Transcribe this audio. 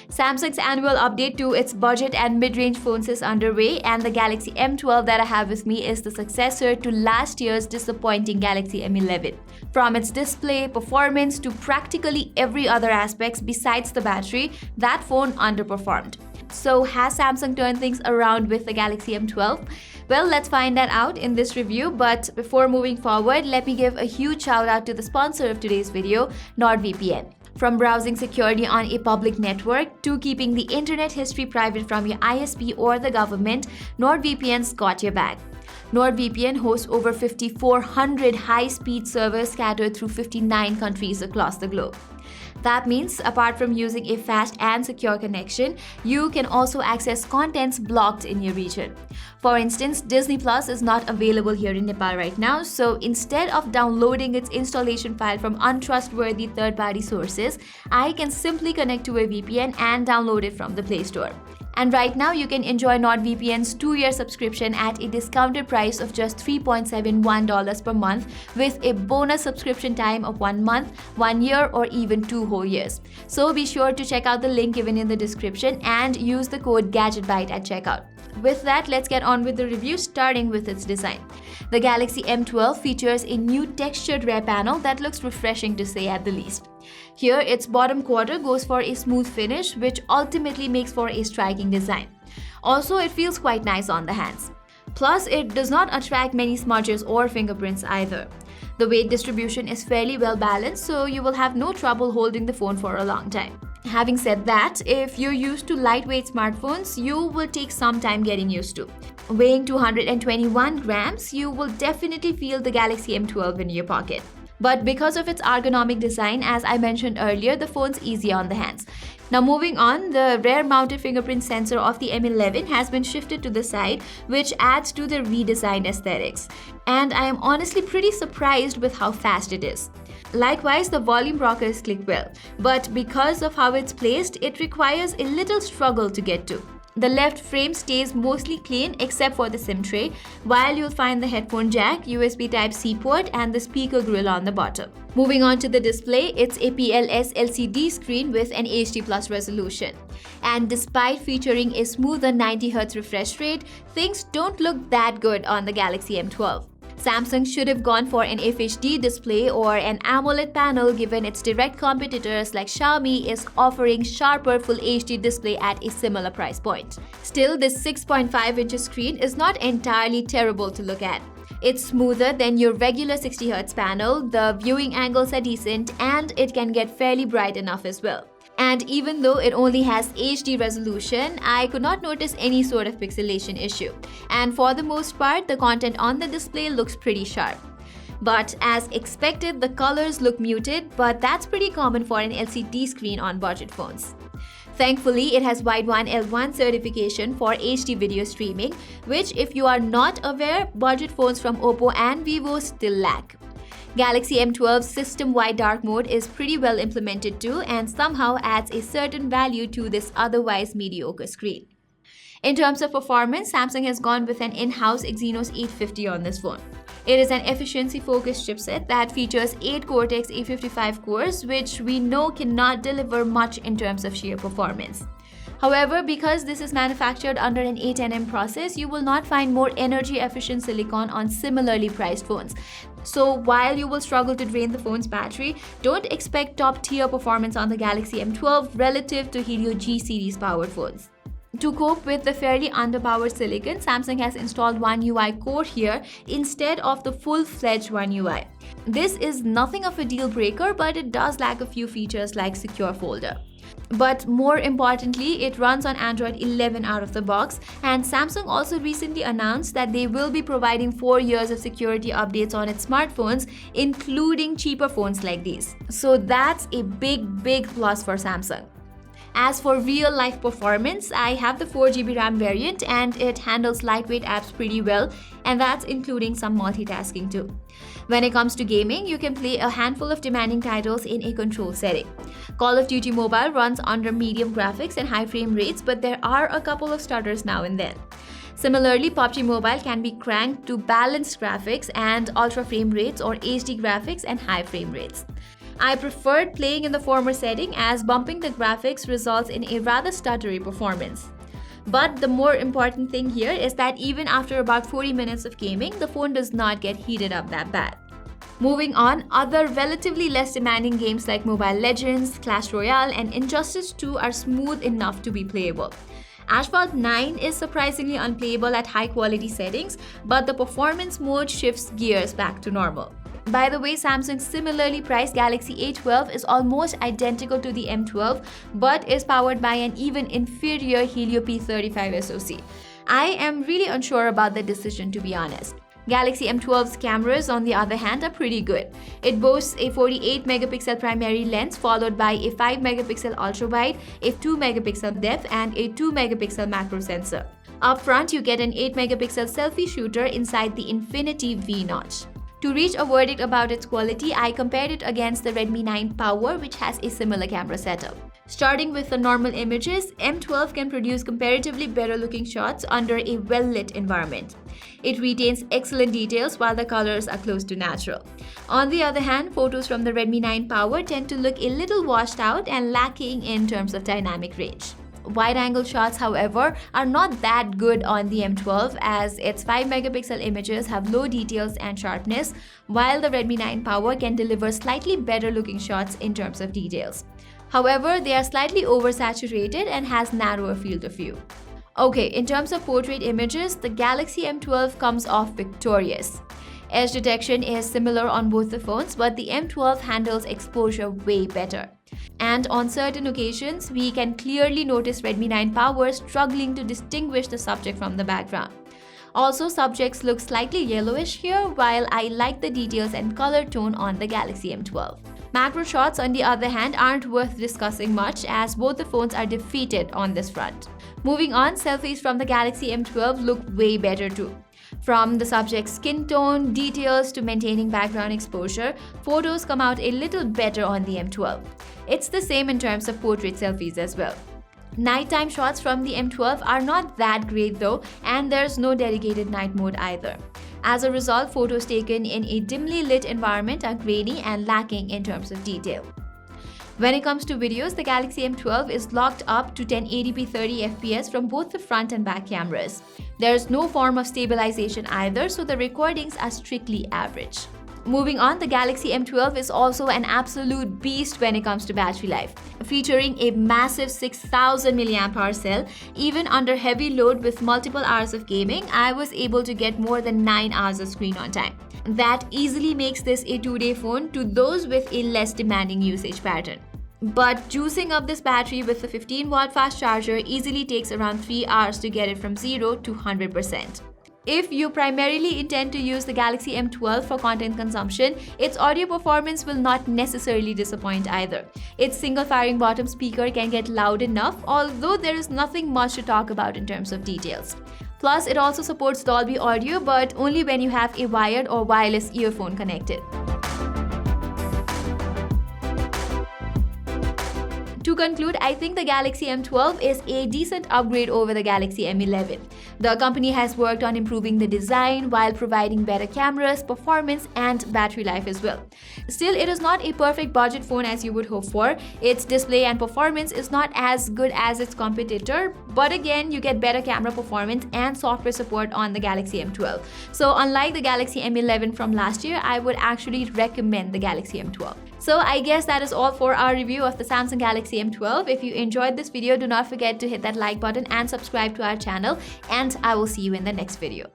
Samsung's annual update to its budget and mid-range phones is underway, and the Galaxy M12 that I have with me is the successor to last year's disappointing Galaxy M11. From its display, performance to practically every other aspect besides the battery, that phone underperformed. So has Samsung turned things around with the Galaxy M12? Well, let's find that out in this review, but before moving forward, let me give a huge shout out to the sponsor of today's video, NordVPN. From browsing securely on a public network to keeping the internet history private from your ISP or the government, NordVPN's got your back. NordVPN hosts over 5,400 high-speed servers scattered through 59 countries across the globe. That means, apart from using a fast and secure connection, you can also access contents blocked in your region. For instance, Disney Plus is not available here in Nepal right now, so instead of downloading its installation file from untrustworthy third-party sources, I can simply connect to a VPN and download it from the Play Store. And right now, you can enjoy NordVPN's 2-year subscription at a discounted price of just $3.71 per month with a bonus subscription time of 1 month, 1 year, or even 2 whole years. So be sure to check out the link given in the description and use the code GadgetBite at checkout. With that, let's get on with the review, starting with its design. The Galaxy M12 features a new textured rear panel that looks refreshing to say at the least. Here, its bottom quarter goes for a smooth finish, which ultimately makes for a striking design. Also, it feels quite nice on the hands. Plus, it does not attract many smudges or fingerprints either. The weight distribution is fairly well balanced, so you will have no trouble holding the phone for a long time. Having said that, if you're used to lightweight smartphones, you will take some time getting used to. Weighing 221 grams, you will definitely feel the Galaxy M12 in your pocket. But because of its ergonomic design, as I mentioned earlier, the phone's easy on the hands. Now moving on, the rear-mounted fingerprint sensor of the M11 has been shifted to the side, which adds to the redesigned aesthetics. And I am honestly pretty surprised with how fast it is. Likewise, the volume rockers click well, but because of how it's placed, it requires a little struggle to get to. The left frame stays mostly clean except for the SIM tray, while you'll find the headphone jack, USB Type-C port, and the speaker grill on the bottom. Moving on to the display, it's a PLS LCD screen with an HD Plus resolution. And despite featuring a smoother 90Hz refresh rate, things don't look that good on the Galaxy M12. Samsung should have gone for an FHD display or an AMOLED panel, given its direct competitors like Xiaomi is offering sharper Full HD display at a similar price point. Still, this 6.5-inch screen is not entirely terrible to look at. It's smoother than your regular 60Hz panel, the viewing angles are decent, and it can get fairly bright enough as well. And even though it only has HD resolution, I could not notice any sort of pixelation issue. And for the most part, the content on the display looks pretty sharp. But as expected, the colors look muted, but that's pretty common for an LCD screen on budget phones. Thankfully, it has Wideband L1 certification for HD video streaming, which, if you are not aware, budget phones from Oppo and Vivo still lack. Galaxy M12's system-wide dark mode is pretty well implemented too, and somehow adds a certain value to this otherwise mediocre screen. In terms of performance, Samsung has gone with an in-house Exynos 850 on this phone. It is an efficiency-focused chipset that features 8 Cortex A55 cores, which we know cannot deliver much in terms of sheer performance. However, because this is manufactured under an A10M process, you will not find more energy-efficient silicon on similarly priced phones. So while you will struggle to drain the phone's battery, don't expect top-tier performance on the Galaxy M12 relative to Helio G series powered phones. To cope with the fairly underpowered silicon, Samsung has installed One UI Core here instead of the full-fledged One UI. This is nothing of a deal breaker, but it does lack a few features like Secure Folder. But more importantly, it runs on Android 11 out of the box, and Samsung also recently announced that they will be providing 4 years of security updates on its smartphones, including cheaper phones like these. So that's a big plus for Samsung. As for real-life performance, I have the 4GB RAM variant and it handles lightweight apps pretty well, and that's including some multitasking too. When it comes to gaming, you can play a handful of demanding titles in a controlled setting. Call of Duty Mobile runs under medium graphics and high frame rates, but there are a couple of stutters now and then. Similarly, PUBG Mobile can be cranked to balanced graphics and ultra frame rates or HD graphics and high frame rates. I preferred playing in the former setting as bumping the graphics results in a rather stuttery performance. But the more important thing here is that even after about 40 minutes of gaming, the phone does not get heated up that bad. Moving on, other relatively less demanding games like Mobile Legends, Clash Royale, and Injustice 2 are smooth enough to be playable. Asphalt 9 is surprisingly unplayable at high quality settings, but the performance mode shifts gears back to normal. By the way, Samsung's similarly priced Galaxy A12 is almost identical to the M12, but is powered by an even inferior Helio P35 SoC. I am really unsure about the decision, to be honest. Galaxy M12's cameras, on the other hand, are pretty good. It boasts a 48-megapixel primary lens followed by a 5-megapixel ultra-wide, a 2-megapixel depth, and a 2-megapixel macro sensor. Up front, you get an 8-megapixel selfie shooter inside the Infinity V notch. To reach a verdict about its quality, I compared it against the Redmi 9 Power, which has a similar camera setup. Starting with the normal images, M12 can produce comparatively better looking shots under a well-lit environment. It retains excellent details while the colors are close to natural. On the other hand, photos from the Redmi 9 Power tend to look a little washed out and lacking in terms of dynamic range. Wide-angle shots, however, are not that good on the M12 as its 5-megapixel images have low details and sharpness, while the Redmi 9 Power can deliver slightly better looking shots in terms of details. However, they are slightly oversaturated and has narrower field of view. Okay, in terms of portrait images, the Galaxy M12 comes off victorious. Edge detection is similar on both the phones, but the M12 handles exposure way better. And on certain occasions, we can clearly notice Redmi 9 Power struggling to distinguish the subject from the background. Also, subjects look slightly yellowish here, while I like the details and color tone on the Galaxy M12. Macro shots, on the other hand, aren't worth discussing much as both the phones are defeated on this front. Moving on, selfies from the Galaxy M12 look way better too. From the subject's skin tone, details to maintaining background exposure, photos come out a little better on the M12. It's the same in terms of portrait selfies as well. Nighttime shots from the M12 are not that great though, and there's no dedicated night mode either. As a result, photos taken in a dimly lit environment are grainy and lacking in terms of detail. When it comes to videos, the Galaxy M12 is locked up to 1080p 30fps from both the front and back cameras. There's no form of stabilization either, so the recordings are strictly average. Moving on, the Galaxy M12 is also an absolute beast when it comes to battery life. Featuring a massive 6000 mAh cell, even under heavy load with multiple hours of gaming, I was able to get more than 9 hours of screen on time. That easily makes this a two-day phone to those with a less demanding usage pattern. But juicing up this battery with a 15-watt fast charger easily takes around 3 hours to get it from 0 to 100%. If you primarily intend to use the Galaxy M12 for content consumption, its audio performance will not necessarily disappoint either. Its single-firing bottom speaker can get loud enough, although there is nothing much to talk about in terms of details. Plus, it also supports Dolby Audio, but only when you have a wired or wireless earphone connected. To conclude, I think the Galaxy M12 is a decent upgrade over the Galaxy M11. The company has worked on improving the design while providing better cameras, performance, and battery life as well. Still, it is not a perfect budget phone as you would hope for. Its display and performance is not as good as its competitor, but again, you get better camera performance and software support on the Galaxy M12. So unlike the Galaxy M11 from last year, I would actually recommend the Galaxy M12. So I guess that is all for our review of the Samsung Galaxy M12. If you enjoyed this video, do not forget to hit that like button and subscribe to our channel, and I will see you in the next video.